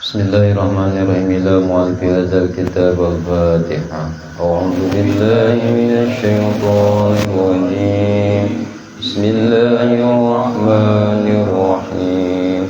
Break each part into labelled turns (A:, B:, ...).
A: Bismillahirrahmanirrahim. Ila mu'alif hadzal kitab al-Fatihah. A'udzu billahi minasyaitonir rajim. Bismillahirrahmanirrahim.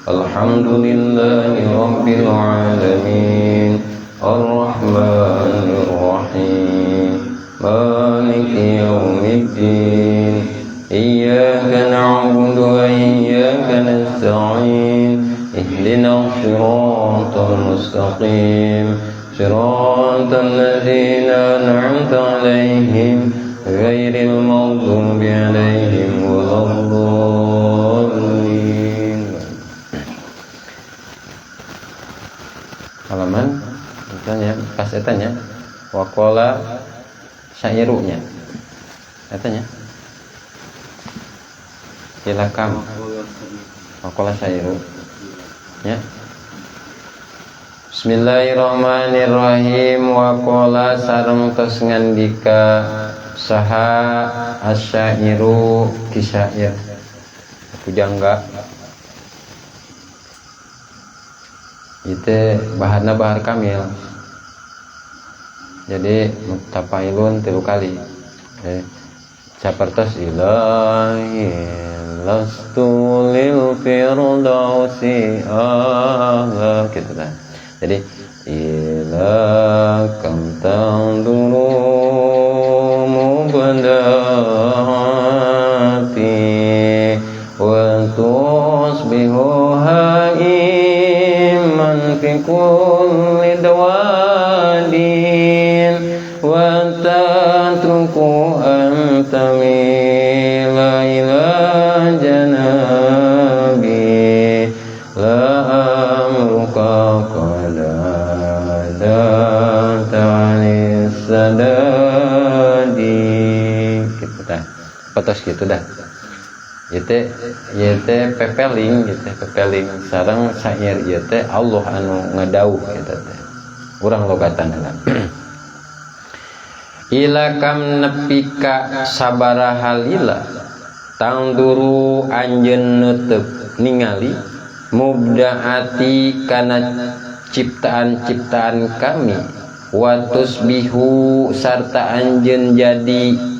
A: Alhamdulillahi rabbil alamin. Ar-Rahmanir Rahim. Maliki yaumiddin. Iyyaka na'budu wa iyyaka nasta'in. اهدنا الصراط المستقيم صراط الذين أنعمت عليهم غير المغضوب عليهم ولا الضالين. Halaman katanya pas etanya waqala syairunya katanya silakan waqala syairu ya. Bismillahirrahmanirrahim. Wa qala sareng tos ngandika saha asyairu kisyair pujangga itu bahanna bahar kamil jadi mutafailun 3 kali sapertos ilahi lastu lil firdausi ahla gitu kan. Jadi ila kam tanduru mubadati wa tusbihu haiman fi kulli dawadin wa tatruku antami patos gitu dah. Yete pepeling gitu, pepeling sareng syair yete Allah anu ngadauh gitu teh. Urang logatan kan. Ila kam nepika sabaraha lila tangduru anjeun neuteub ningali mubdaati kana ciptaan-ciptaan kami watus bihu sarta anjeun jadi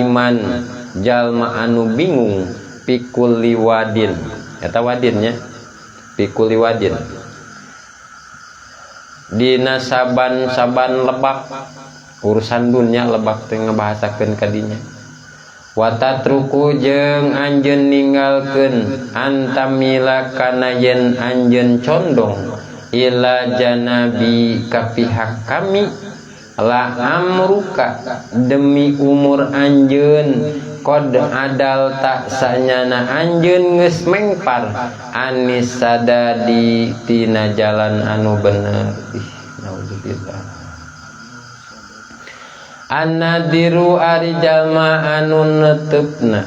A: iman jalma anu bingung pikuli wadin eta wadinnya pikuli wadin dina saban lebak urusan dunya lebak teh ngabahasakeun kadinya watatruku jeung anjeun ninggalkeun antamila kana yen anjeun condong ila janabi ka pihak kami la amruka demi umur anjeun kod adal tak sanyana anjeun geus mengpar anis sadadi tina jalan anu bener. Naudzubillah. Annadiru ari jalma anu neteupna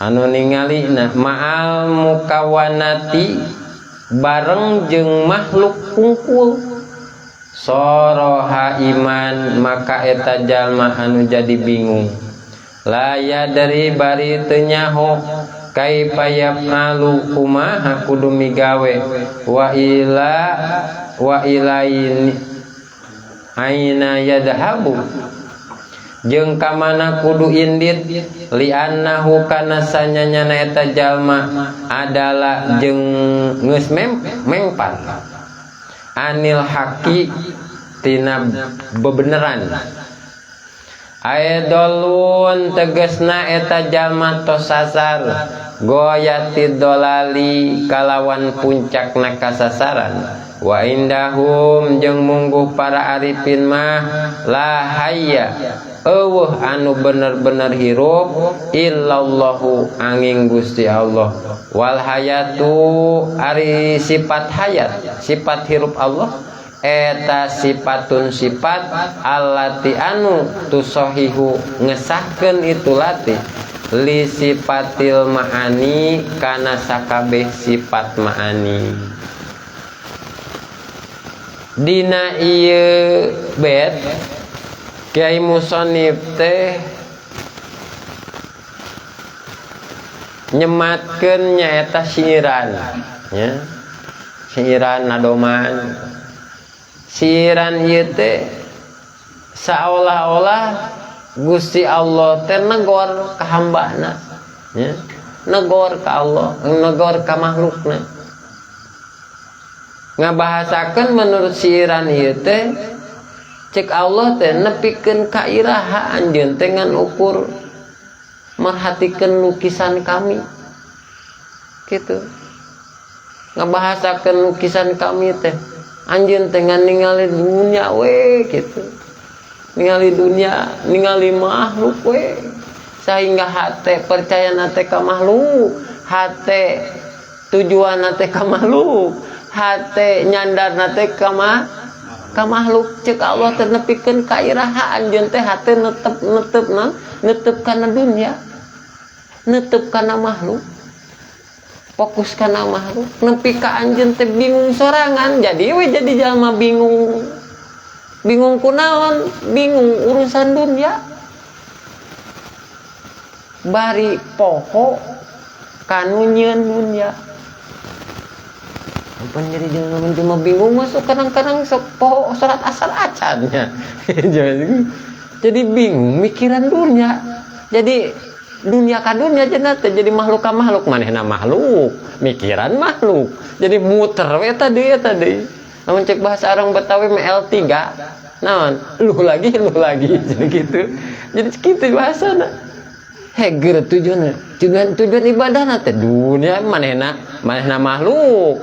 A: anu ningalina ma'al mukawanati bareng jeung makhluk kungkul soroha iman maka eta jalma anu jadi bingung laya dari bari teu nyaho kaifa yafalu kumaha kudu migawe wa ilaini aina yadhabu jeung ka mana kudu indit li annahu kana sanyana eta jalma adalah jeung geus mengpar anil haki tina bebeneran aedolun tegesna eta jalma tos sasar goyati dolali kalawan puncakna kasasaran wa indahum jeung mungguh para arifin mah la hayya eueuh anu bener-bener hirup illallahu angin Gusti Allah wal hayatu ari sifat hayat sifat hirup Allah eta sifatun sifat allati anu tusahihu ngesahkeun itu lati li sifatil ma'ani kana sakabeh sifat ma'ani. Dina ieu bet Kiai Musonif teh nyematkeun nyaeta siiran ya. siiran nadoman siiran ieu teh seolah-olah Gusti Allah teh negor ka hambana nya negor ka Allah negor ka makhlukna ngabahasakeun menurut siiran ieu teh cek Allah teh nepikeun kairaha anjeun teh ngan ukur merhatikeun lukisan kami gitu ngabahasakeun lukisan kami teh anjeun teh ngan ningali dunia we gitu ningali dunia ningali makhluk we sehingga hate percaya nate ka makhluk hate tujuan nate ka makhluk hate nyandar nate ka makhluk cek Allah teh nepikeun kairaha anjeun teh hate netep kana dunia netep kana makhluk fokus kana makhluk nepi ka anjeun teh bingung sorangan jadi we jadi jalma bingung kunaon bingung urusan dunia bari poho kanu nyieun dunia apa jadi jangan cuma bingung masuk kadang-kadang sok poho salat asar acannya jadi bingung mikiran dunia jadi dunia ka dunia cenah teh jadi makhluk ka makhluk manehna makhluk mikiran makhluk jadi muter we tadi namun cek bahasa orang Betawi L3 naon lu lagi jadi gitu jadi gitu bahasana heger tujuan ibadah teh dunia manehna makhluk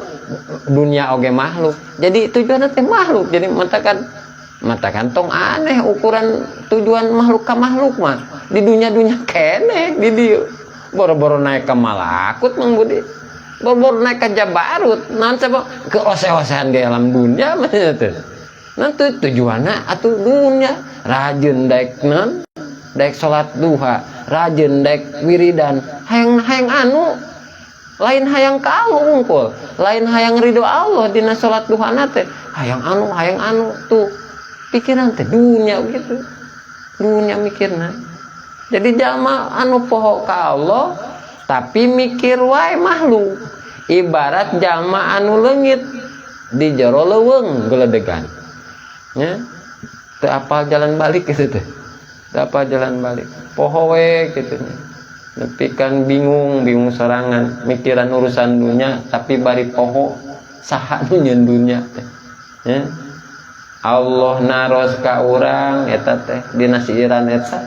A: dunia oge makhluk jadi tujuan teh makhluk jadi matakan tong aneh ukuran tujuan makhluk ka makhluk mah di dunia keneh di dieu boro-boro naik ke malakut mang budi boro-boro naik ke Jabarut naon coba ke ose-osehan di alam dunia mah teh nanti tujuanna atuh dunia rajin daek naon daek salat duha rajin daek wiridan hayang anu lain hayang ka Allah unggul lain hayang ridho Allah dina salat duha teh hayang anu tuh pikiran teh dunia gitu dunia mikirna jadi jalma anu poho ka Allah tapi mikir wae makhluk ibarat jalma anu leungit di jero leuweung geledegan nya teu apal jalan balik gitu teh teu apal jalan balik poho we kitu nya nepikan bingung sorangan mikiran urusan dunia tapi bari poho saha nu nyeun dunia teh nya Allah naros ka urang eta teh dina siiran eta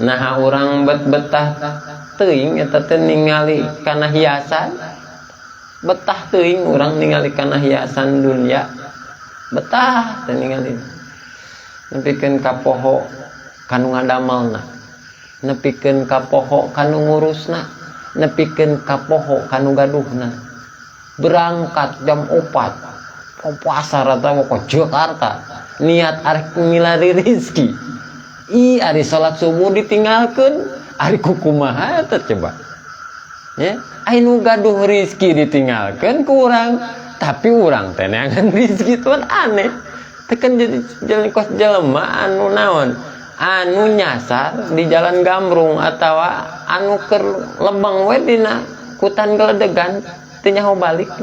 A: nah urang betah teuing eta teh ningali kana hiasan betah teuing urang ningali kana hiasan dunia betah teh ningali nepikeun ka poho kanu ngadamelna nepikeun ka poho kanu ngurusna nepikeun ka poho kanu gaduhna berangkat jam 4 pasar atau ke Jakarta niat arek milari rezeki ari salat subuh ditinggalkeun ari kumaha eta coba ya anu gaduh rezeki ditinggalkeun ku urang tapi urang teh neangan rezeki tuan aneh tekan jadi jalan kos jelema anu naon anu nyasar di jalan gambrung atawa anu keur lebeng we dina kutan geledegan teu nyaho balik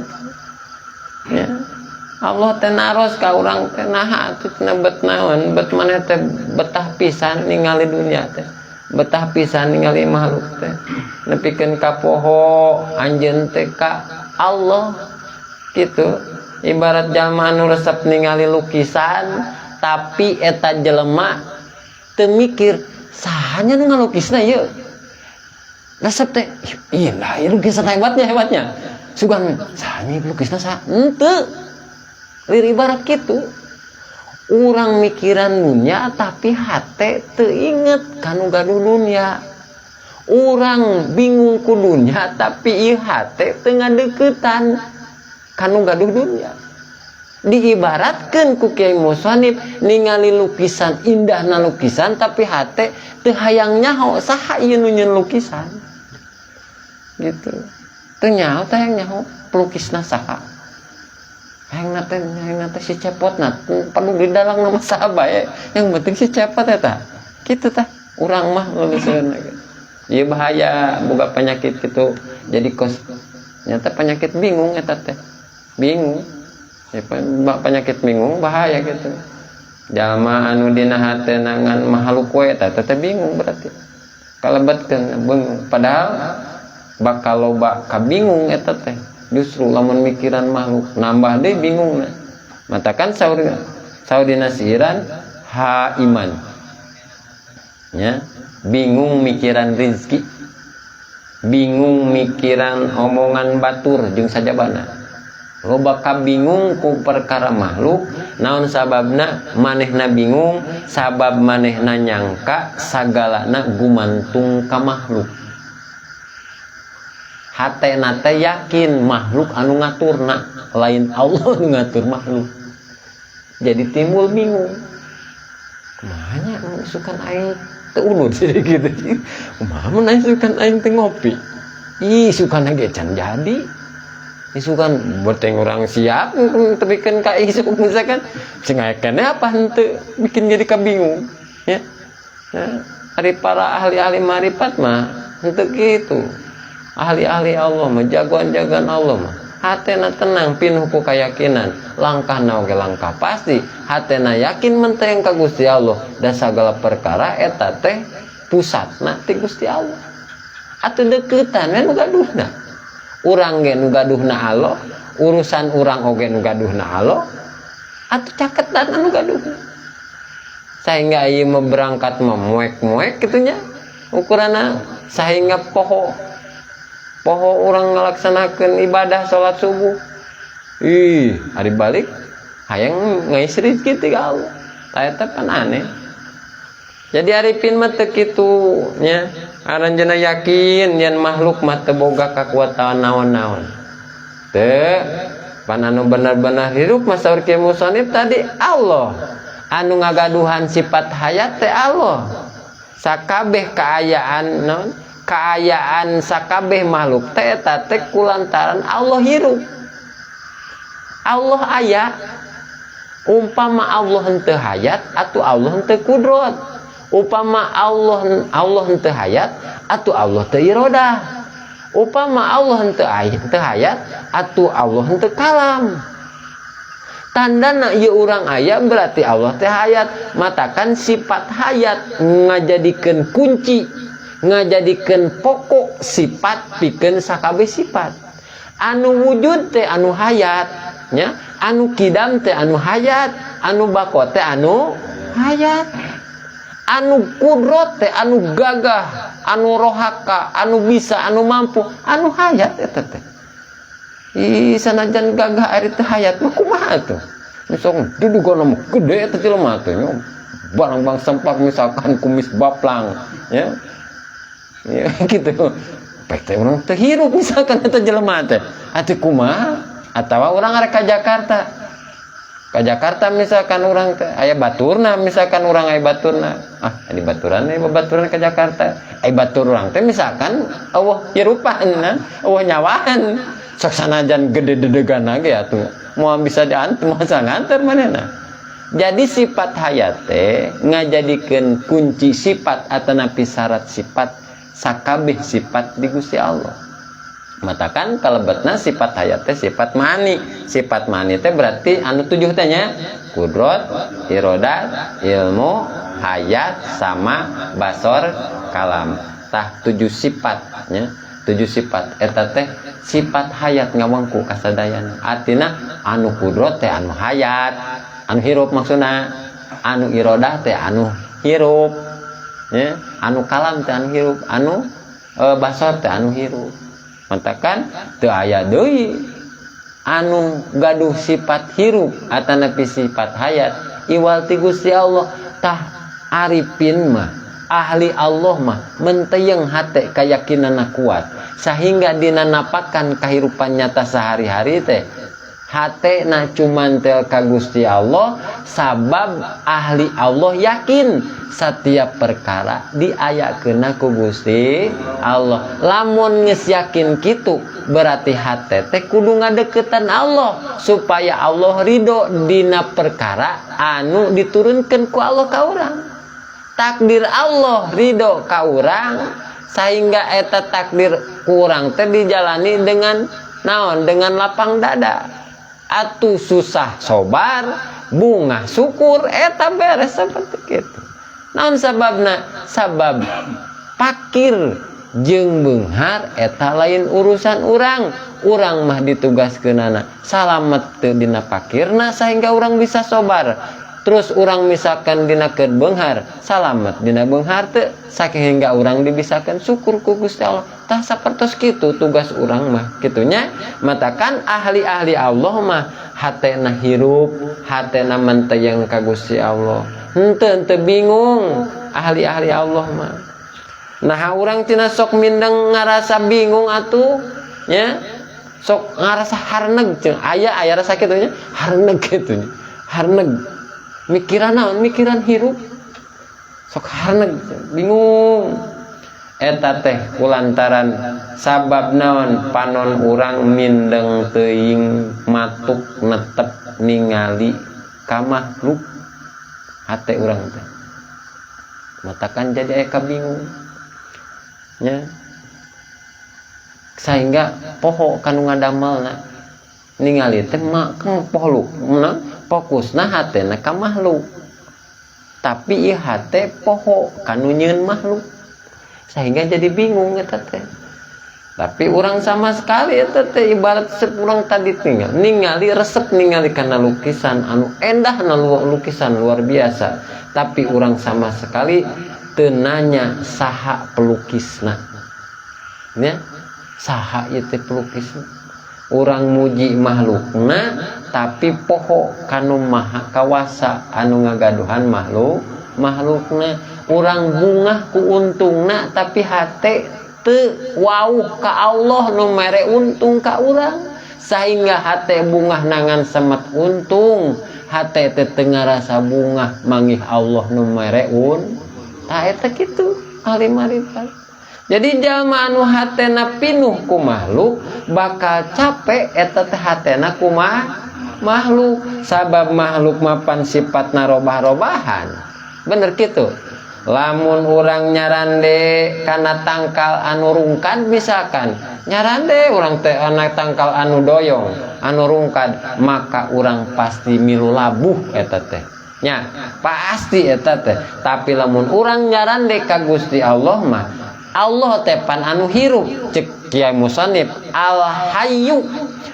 A: ya Allah teh naros ka urang teh naha atuh cenah bet naon bet maneh teh betah pisan ningali dunia teh betah pisan ningali makhluk teh nepikeun ka poho anjeun teh ka Allah gitu ibarat jalma anu resep ningali lukisan tapi eta jelema teu mikir sahanya nu ngalukisna ieu resep teh iya lah lukisan hebatnya sugan sahanya lukisna saha henteu ibarat gitu urang mikiran dunia tapi hate teu inget kanu gaduh dunia urang bingung ku dunia tapi ieu hate teu ngadeuketan kanu gaduh dunia diibaratkeun ku Kiai Musonib ningali lukisan indahna lukisan tapi hate teu hayang nyaho saha ieu nu nyieun lukisan gitu teu nyaho teh hayang nyaho pelukisna saha hayang nate si cepot padu di dalang nama sahabat yang penting si cepot eta kitu tah urang mah leuseun gitu ieu bahaya boga penyakit gitu jadi kos nyata penyakit bingung eta teh bingung. Ya, penyakit bingung bahaya gitu. Jalma anu dina hatena ngan makhluk we eta teh bingung berarti. Kalebetkeun bingung. Padahal bakal loba kabingung eta teh. Justru lamun mikiran makhluk nambah deui bingungna. Matakan saudina sihiran ha iman. Ya, bingung mikiran rizki. Bingung mikiran omongan batur jeung sajabana. Loba kabingung ku perkara makhluk, naon sababna manehna bingung, sabab manehna nyangka sagalana gumantung ka makhluk. Hatena teh yakin makhluk anu ngaturna, lain Allah anu ngatur makhluk. Jadi timbul bingung. Kumanya sukan aing teu ulun sih gitu. Kumaha mun aing sukan aing teh ngopi. Ih sukan ge can jadi. Isukan berteng orang siap tepikeun ka isuk misalkan sing ngaekene apa henteu bikin jadi kabingung ya. Ya, ari para ahli-ahli marifat mah henteu kitu. Ahli-ahli Allah mah jagoan-jagoan Allah mah hatena tenang pinuh ku kayakinan, langkahna oge langkah pasti, hatena yakin menteng ka Gusti Allah dan segala perkara eta teh pusatna ti Gusti Allah. Atuh deuketan we nu gaduhna. Urang ge nu gaduhna Allah, urusan urang oge nu gaduhna Allah, atuh caketan anu gaduhna. Sehingga ieu mah berangkat mah moek-moek kitu nya. Ukurana sehingga poho urang ngalaksanakeun ibadah salat subuh. Ih, ari balik hayang ngais rezeki ti ka Allah. Tah eta pan aneh. Jadi arifin mah teu kitu nya. Aranjeunna yakin yen makhluk mah teu boga kakuatan naon-naon. Teu pan anu bener-bener hirup mah saur kieu musannif tadi Allah. Anu ngagaduhan sifat hayat teh Allah. Sakabeh kaayaan naon? Kaayaan sakabeh makhluk teh eta teh kulantaran Allah hirup. Allah aya. Umpama Allah henteu hayat atuh Allah henteu kudrat. Upama Allah henteu hayat atuh Allah teu irodah. Upama Allah henteu hayat atuh Allah henteu kalam. Tandana ieu urang aya berarti Allah teh hayat. Matakan sifat hayat ngajadikeun kunci, ngajadikeun pokok sifat pikeun sakabeh sifat. Anu wujud teh anu hayat nya, anu kidam teh anu hayat, anu bako teh anu hayat. Anu kudrot teh anu gagah, anu rohaka, anu bisa, anu mampu, anu hayat eta teh. Ih sanajan gagah ari teh hayat mah kumaha atuh? Misalkan dudugana mah gede eta jelema teh nya. Barang-barang sempak misalkan kumis baplang ya. Ya gitu. Pek teh urang teh hirup misalkan eta jelema teh. Atuh kumaha? Atawa urang arek ka Jakarta. Ka Jakarta misalkan orang teh aya baturna, misalkan orang aya baturna, di baturan aya baturan ka Jakarta, aya batur urang teh misalkan eueuh hirupanna, eueuh nyawaan, sok sanajan gede dedegana ge atuh moal bisa diantar, moal sanganter manehna. Jadi sifat hayat teh ngajadikeun kunci sifat atanapi syarat sifat sakabeh sifat di Gusti Allah. Matakan kalebetna sifat hayat teh sifat mani. Sifat mani teh berarti anu tujuh teh nya kudrat, irodat, ilmu, hayat, sama, basor, kalam. Tah tujuh sifat nya, tujuh sifat eta teh sifat hayat ngawangku kasadayana. Artina anu kudrat teh anu hayat, anu hirup maksudna. Anu irodah teh anu hirup. Ya, anu kalam teh anu hirup, anu basor teh anu hirup. Matakan teu aya deui anu gaduh sifat hirup atanapi sifat hayat iwal ti Gusti Allah. Tah arifin mah ahli Allah mah menteyeng hate kayakinanna kuat sehingga dina napakan kahirupan nyata sehari-hari teh hatena cuman tel ka Gusti Allah sabab ahli Allah yakin setiap perkara diayakeunna ku Gusti Allah. Lamun geus yakin kitu berarti hate teh kudu ngadeuketan Allah supaya Allah ridho dina perkara anu diturunkeun ku Allah ka urang. Takdir Allah ridho ka urang sehingga eta takdir ku urang teh dijalani dengan naon? Dengan lapang dada. atuh susah sobar bunga syukur eta beres seperti itu. Naon sababna? Sabab pakir jeung beunghar eta lain urusan urang mah ditugaskeunana salamet teu dina pakirna sehingga urang bisa sobar. Terus urang misalkan dina keur beunghar salamet dina beunghar teu sehingga urang dibisakeun syukur ku Gusti Allah. Tah sapertos kitu tugas urang mah kitunya. Matakan ahli-ahli Allah mah hatena hirup hatena menteyeng ka Gusti Allah. Henteu bingung ahli-ahli Allah mah. Nah urang tina sok mindeng ngarasa bingung atuh nya. Sok ngarasa harneg jeung aya rasa kitu nya harneg kitu nya. Harneg mikiran naon? Mikiran hirup. Sok harneg bingung. Eta teh kulantaran sabab naon? Panon urang mindeng teuing matuk netep ningali ka makhluk hate urang teh. Matakan jadi aya bingung. Ya. Sehingga poho kanu ngadamelna ningali teh poho fokusna hatena ka makhluk. Tapi ieu hate poho kanu nyieun makhluk. Sehingga jadi bingung eta teh. Tapi urang sama sekali eta teh ibarat sepurang tadi tinggal ningali resep ningali kana lukisan anu endah na lukisan luar biasa. Tapi urang sama sekali teu nanya saha pelukisna. Ya, saha ieu teh pelukisna. Urang muji makhlukna tapi poho kanu maha kawasa anu ngagaduhan makhlukna. Urang bungah ku untungna tapi hate teu wauh ka Allah nu mere untung ka urang. Sehingga hate bungah nangan semet untung, hate teh teu ngarasa bungah mangih Allah nu mere tah eta kitu ahli marifat. Jadi jalma anu hatena pinuh ku makhluk bakal capek eta teh hatena ku makhluk. Sabab makhluk mapan sifatna robah-robahan. Bener kitu. Lamun urang nyarande kana tangkal anu rungkad misalkan, nyarande urang teh ana tangkal anu doyong, anu rungkad, maka urang pasti milu labuh eta teh. Nya, pasti eta teh. Tapi lamun urang nyarande ka Gusti Allah mah, Allah teh pan anu hirup, cek Kiai Musannif al hayyu,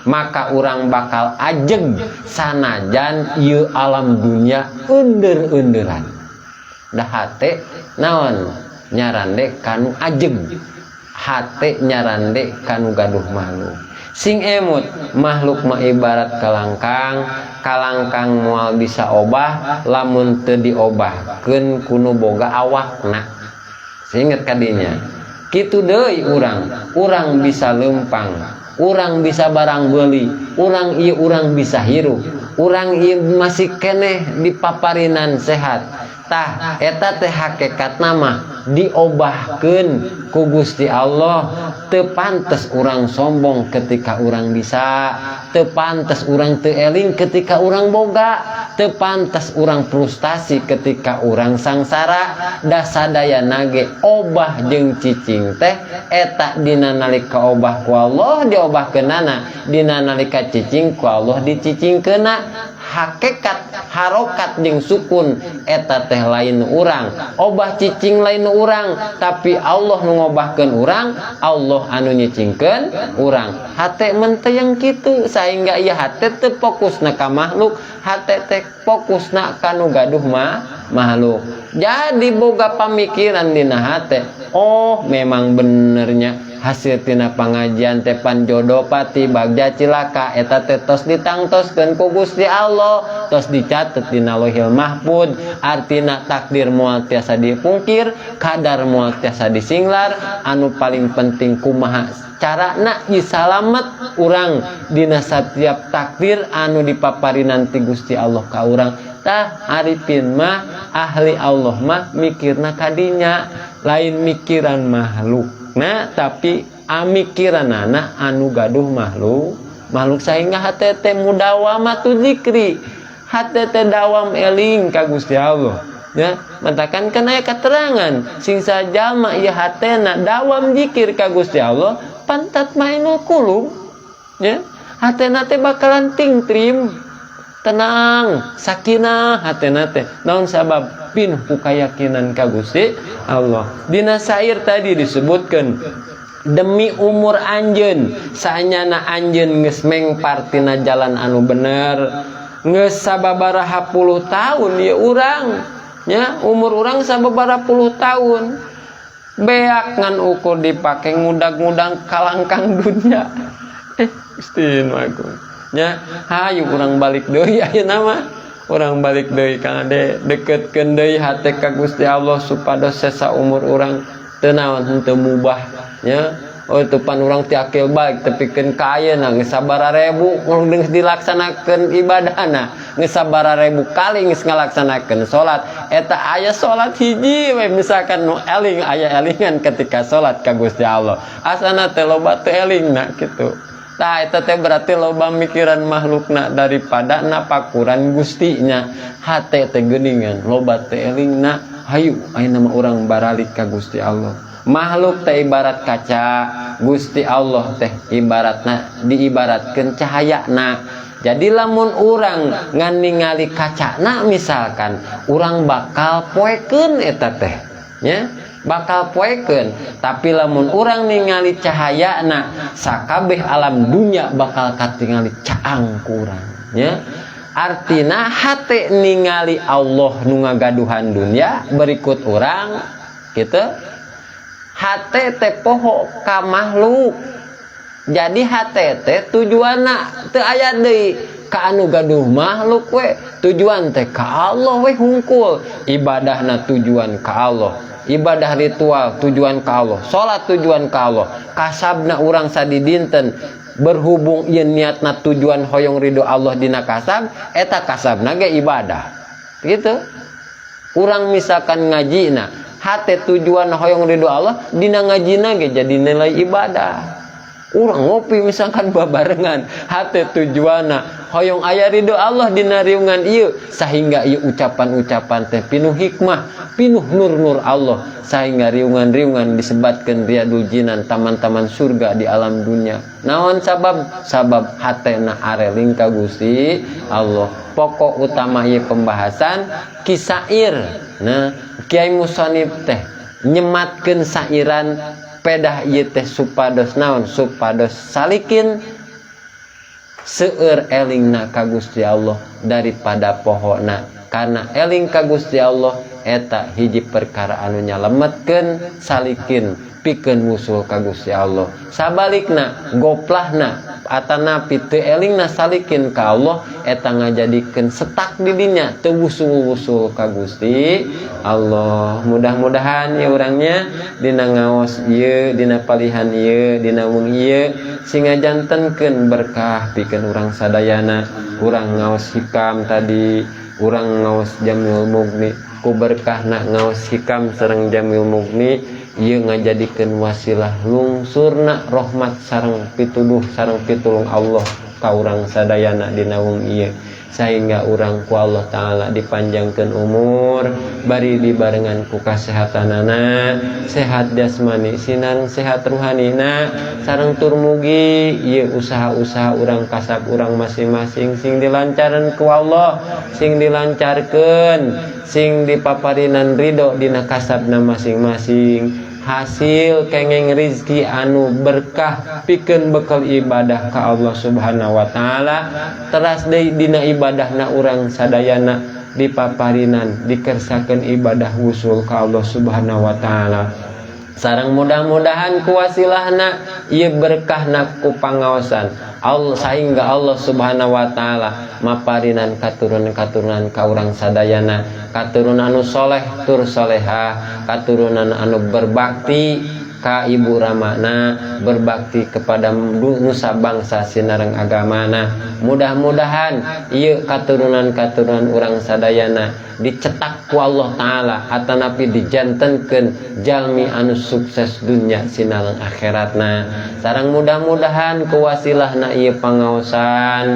A: maka urang bakal ajeg sanajan ieu alam dunia ender-enderan. Dah hate naon nyarande kanu ajeg, hate nyarande kanu gaduh makhluk. Sing emut makhluk mah ibarat kalangkang moal bisa obah lamun teu diobahkeun kunu boga awakna. Seinget kadinya kitu deui urang bisa lempang, urang bisa barang beli, urang ieu urang bisa hirup, urang ieu masih keneh dipaparinan sehat. Tah eta teh hakikatna mah diobahkeun ku Gusti Allah. Teu pantes urang sombong ketika urang bisa, teu pantes urang teu eling ketika urang boga, teu pantes urang frustasi ketika urang sangsara. Da sadayana ge obah jeung cicing teh eta dina nalika obah ku Allah diobahkeunana, dina nalika cicing ku Allah dicicingkeunna. Hakikat harokat jeung sukun eta teh lain urang, obah cicing lain urang, tapi Allah nu ngobahkeun urang, Allah anu nyicingkeun urang. Hate menteyeng kitu sehingga ieu hate teu fokusna ka makhluk, hate teh fokusna kanu gaduh makhluk. Jadi boga pamikiran dina hate, oh memang benernya hasil tina pangajian teh panjodoh pati bagja cilaka eta teh tos ditangtoskeun ku Gusti Allah, tos dicatet dina Lauhil Mahfuz. Artina takdir moal tiasa dipungkir, kadar moal tiasa disinglar. Anu paling penting kumaha carana ieu salamet urang dina setiap takdir anu dipaparinan ti Gusti Allah ka urang. Tah arifin mah ahli Allah mah mikirna kadinya lain mikiran makhluk. Nah, tapi amikiranana anu gaduh makhluk sehingga hate teh mudawamatu zikri, hate teh dawam eling ka Gusti Allah. Ya, matakan kana aya katerangan sing sajalma ieu hatena dawam zikir ka Gusti Allah pantat mainul qulub. Ya, hatena teh bakalan tingtrim, tenang, sakinah hatena teh. Naon sabab? Pinuh ku kayakinan ka Gusti Allah. Dina sair tadi disebutkan demi umur anjeun saanyana anjeun geus mengpar tina jalan anu bener, geus sababaraha puluh tahun ya urang nya, umur urang sababaraha puluh tahun, beak ngan ukur dipake ngudag-ngudag kalangkang dunya. Gusti nu agung nya, hayu urang balik deui ayeuna mah, urang balik deui Kang Ade, deketkeun deui hate ka Gusti Allah supados sesa umur urang teu naon henteu mubah nya. Oh itu pan urang ti akil balik tepikeun ka ayeuna geus sabaraha ribu geus dilaksanakeun ibadahna, geus sabaraha ribu kali geus ngalaksanakeun salat. Eta aya salat hiji we misalkan nu eling, aya elingan ketika salat ka Gusti Allah, asana teh loba teu elingna kitu. Tah eta teh berarti loba mikiran makhlukna daripada napakuran Gustinya. Hate teh geuningan loba teu elingna, hayu ayeuna mah urang baralik ka Gusti Allah. Makhluk teh ibarat kaca, Gusti Allah teh ibaratna diibaratkeun cahayana. Jadi lamun urang ngan ningali kacana misalkan, urang bakal poekeun eta teh nya, bakal poekeun. Tapi lamun urang ningali cahayana, sakabeh alam dunya bakal katingali caang ku urang nya. Artina hate ningali Allah nu ngagaduhan dunya berikut urang kitu. Hate teh poho ka makhluk. Jadi hate teh tujuanna teu aya deui ka anu gaduh makhluk we. Tujuan teh ka Allah we hungkul. Ibadahna tujuan ka Allah. Ibadah ritual tujuan ka Allah. Salat tujuan ka Allah. Kasabna urang sadidinten berhubung ieu niatna tujuan hoyong ridho Allah dina kasab, eta kasabna ge ibadah. Gitu. Urang misalkan ngajina, hate tujuan hoyong ridho Allah dina ngajina ge jadi nilai ibadah. Urang ngopi misalkan babarengan, hate tujuanna hoyong aya ridho Allah dina riungan ieu, sahingga ieu ucapan-ucapan teh pinuh hikmah, pinuh nur-nur Allah, sahingga riungan-riungan disebatkeun riyadul jinan, taman-taman surga di alam dunia. Naon sabab? Sabab hatena areling ka Gusti Allah. Pokok utama ieu pembahasan kisair. Nah, Kiai Musonib teh nyematkeun sairan pedah ieu teh supados naon? Supados salikin seueur elingna ka Gusti Allah daripada pohona. Karena eling ka Gusti Allah eta hiji perkara anu nyalametkeun salikin pikeun wusul ka Gusti Allah. Sabalikna goplahna atanapi teu elingna salikin ka Allah eta ngajadikeun setak di dinya teu wusul-wusul ka Gusti Allah. Mudah-mudahan ya urangnya dina ngaos ieu, dina palihan ieu, dina wung ieu sing ngajantenkeun berkah pikeun urang sadayana. Urang ngaos hikam tadi, urang ngaos Jamil Mugni, ku berkahna ngaos hikam sareng Jamil Mugni ieu ngajadikeun wasilah lungsurna rahmat sareng pituduh sareng pitulung Allah ka urang sadayana dina wung ieu, sehingga urang ku Allah Ta'ala dipanjangkeun umur, bari dibarengan ku kasehatanana, sehat jasmani sinareng sehat ruhanina, sareng tur mugi ieu usaha-usaha urang kasab urang masing-masing sing dilancareun ku Allah, sing dilancarkeun, sing dipaparinan ridho dina kasabna masing-masing, hasil kengeng rizki anu berkah pikeun bekal ibadah ka Allah Subhanahu wa Ta'ala. Teras deui dina ibadahna urang sadayana dipaparinan dikersakeun ibadah wusul ka Allah Subhanahu wa Ta'ala. Sareng mudah-mudahan ku wasilahna ieu berkahna ku pangaosan Allah, sehingga Allah Subhanahu wa Ta'ala maparinan katurunan-katurunan ka urang sadayana, katurunan anu soleh tur solehah, katurunan anu berbakti ka ibu ramana, berbakti kepada nusa bangsa sinareng agamana. Mudah-mudahan ieu katurunan-katurunan urang sadayana dicetak ku Allah Ta'ala atanapi dijantenkeun jalmi anu sukses dunya sinareng akhiratna. Sareng mudah-mudahan ku wasilahna ieu pangaosan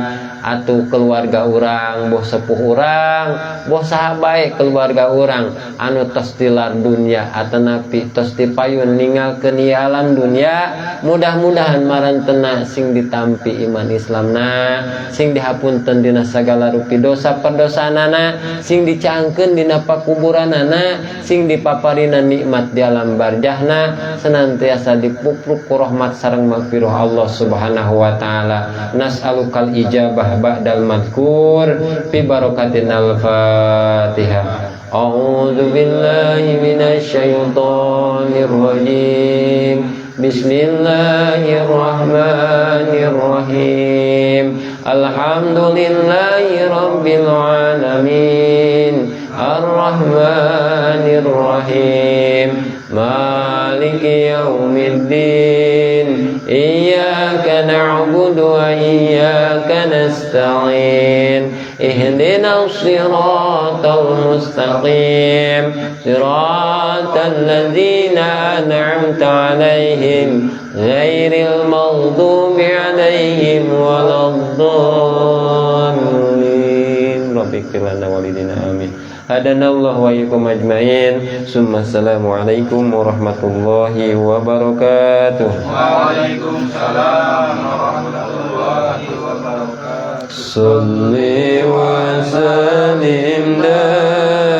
A: atuh keluarga urang, boh sepuh urang, boh sahabat keluarga urang anu tos tilar dunia atanapi tos dipayun ninggalkeun ieu alam dunia, mudah-mudahan marantena sing ditampi iman Islamna, sing dihapunten dina sagala rupi dosa perdosanana, sing dicaangkeun dina pakuburanana, sing dipaparina nikmat di alam barjahna, senantiasa dipupruk ku rahmat sareng magfirah Allah Subhanahu wa taala. Nas'alukal ijabah ba'dal madkur fi barakatinal Fatihah. A'udzu billahi minasy syaithanir rajim. Bismillahirrahmanirrahim. Alhamdulillahi rabbil alamin. Ar-Rahmanir Rahim. Maliki yaumiddin. Iyyaka na'budu wa iyyaka nasta'in. Ihdinas siratal mustaqim. Siratal ladzina an'amta 'alaihim ghairil maghdubi 'alaihim waladdallin. Rabbighfir lana walidina amin. Hadanallahu wa iyyakum ajmain. Summa assalamu alaikum warahmatullahi wabarakatuh.
B: Waalaikumsalam warahmatullahi wabarakatuh.
A: Salli wa sallim daiman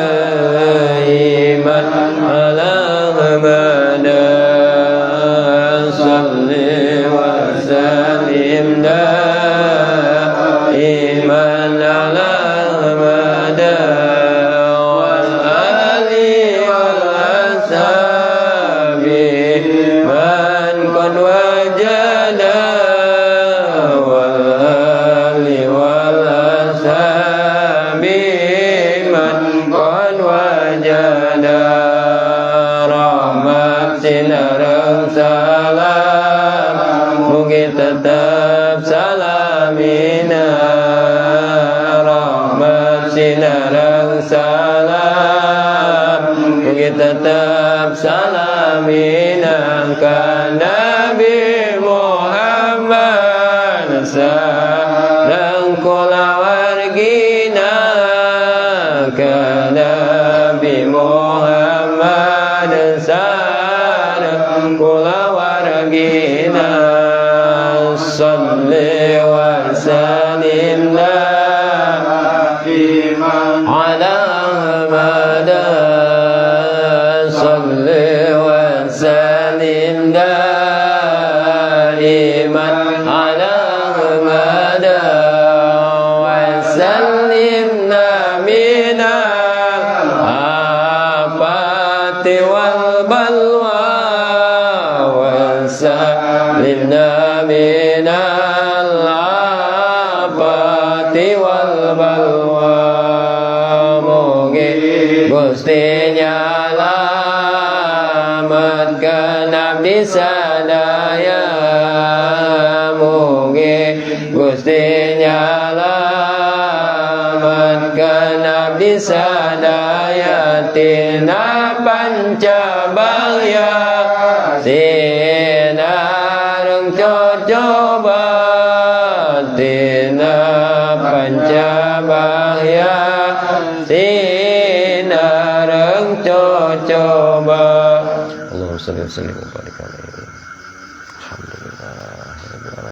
A: ala hamada. Salli wa sallim daiman ala hamada. Tetap salamina rahmat sinarang salam, tetap salamina ka Nabi Muhammad sareng kulawargina, ka Nabi Muhammad sareng kulawargina. Salli wa sallim daiman ala hamada. Salli wa sallim daiman ala hamada. Wa sallimna minal afati wal balwa. Wa sallimna minal afati wal balwa. Mugi Gusti nyalametkeun abdi sadaya. Mugi Gusti nyalametkeun abdi sadaya tina pancabaya. Sinareng coba tina pancabaya. Sinareng coba. Allahumma shalli wa sallim wa barik alaihi.